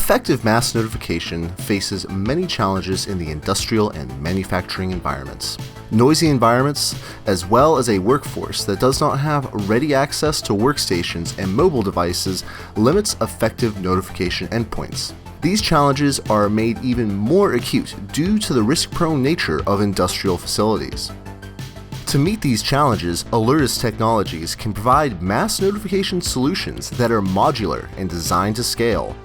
Effective mass notification faces many challenges in the industrial and manufacturing environments. Noisy environments, as well as a workforce that does not have ready access to workstations and mobile devices, limits effective notification endpoints. These challenges are made even more acute due to the risk-prone nature of industrial facilities. To meet these challenges, Alertus technologies can provide mass notification solutions that are modular and designed to scale.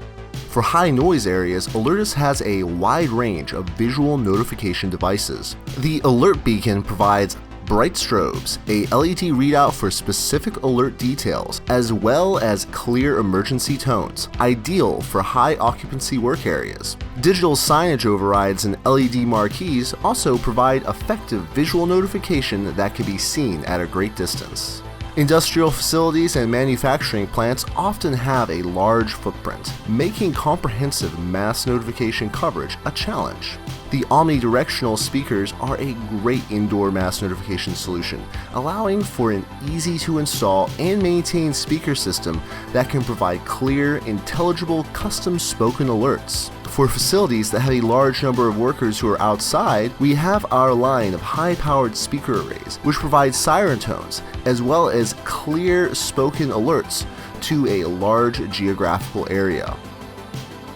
For high noise areas, Alertus has a wide range of visual notification devices. The alert beacon provides bright strobes, a LED readout for specific alert details, as well as clear emergency tones, ideal for high occupancy work areas. Digital signage overrides and LED marquees also provide effective visual notification that can be seen at a great distance. Industrial facilities and manufacturing plants often have a large footprint, making comprehensive mass notification coverage a challenge. The omnidirectional speakers are a great indoor mass notification solution, allowing for an easy-to-install and maintain speaker system that can provide clear, intelligible, custom-spoken alerts. For facilities that have a large number of workers who are outside, we have our line of high-powered speaker arrays, which provide siren tones, as well as clear spoken alerts to a large geographical area.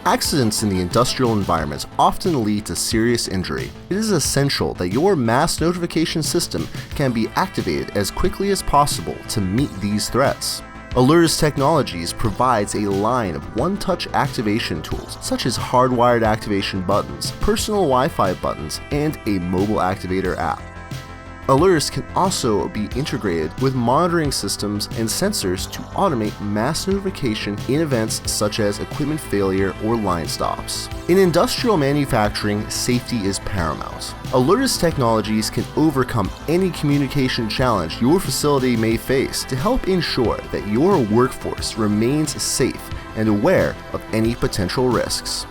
Accidents in the industrial environments often lead to serious injury. It is essential that your mass notification system can be activated as quickly as possible to meet these threats. Alertus Technologies provides a line of one-touch activation tools such as hardwired activation buttons, personal Wi-Fi buttons, and a mobile activator app. Alertus can also be integrated with monitoring systems and sensors to automate mass notification in events such as equipment failure or line stops. In industrial manufacturing, safety is paramount. Alertus Technologies can overcome any communication challenge your facility may face to help ensure that your workforce remains safe and aware of any potential risks.